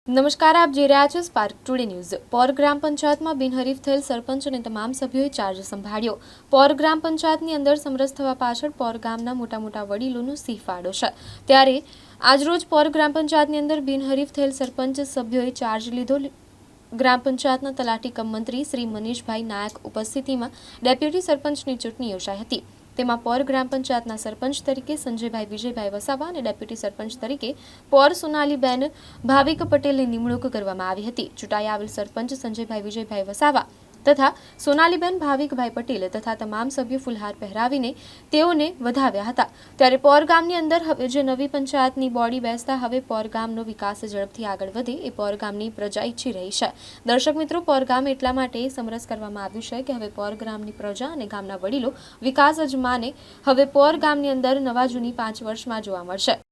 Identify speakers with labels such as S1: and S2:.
S1: નમસ્કાર, આપ જોઈ રહ્યા છો સ્પાર્ક ટુડે ન્યૂઝ। પોર ગ્રામ પંચાયતમાં બિનહરીફ થયેલ સરપંચ અને તમામ સભ્યોએ ચાર્જ સંભાળ્યો। પોર ગ્રામ પંચાયતની અંદર સમરસ થવા પાછળ પોર ગામના મોટા વડીલોનો સિંહ ફાળો છે। ત્યારે આજરોજ પોર ગ્રામ પંચાયતની અંદર બિનહરીફ થયેલ સરપંચ સભ્યોએ ચાર્જ લીધો। ગ્રામ પંચાયતના તલાટી કમ મંત્રી શ્રી મનીષભાઈ નાયક ઉપસ્થિતિમાં ડેપ્યુટી સરપંચની ચૂંટણી યોજાઈ હતી। તેમાં પોર ગ્રામ પંચાયતના સરપંચ તરીકે સંજયભાઈ વિજયભાઈ વસાવા અને ડેપ્યુટી સરપંચ તરીકે પોર સોનાલીબેન ભાવિક પટેલની નિમણૂક કરવામાં આવી હતી। ચૂંટાઈ આવેલ સરપંચ સંજયભાઈ વિજયભાઈ વસાવા તથા સોનાલીબેન ભાવિકભાઈ પટેલ તથા તમામ સભ્યો ફુલહાર પહેરાવીને તેઓને વધાવ્યા હતા। ત્યારે પોર ગામની અંદર હવે જે નવી પંચાયતની બોડી બેસતા હવે પોર ગામનો વિકાસ ઝડપથી આગળ વધે એ પોર ગામની પ્રજા ઈચ્છી રહી છે। દર્શક મિત્રો, પોર ગામ એટલા માટે સમરસ કરવામાં આવ્યું છે કે હવે પોર ગામની પ્રજા અને ગામના વડીલો વિકાસ અજમાને હવે પોર ગામની અંદર નવા જૂની 5 વર્ષમાં જોવા મળશે।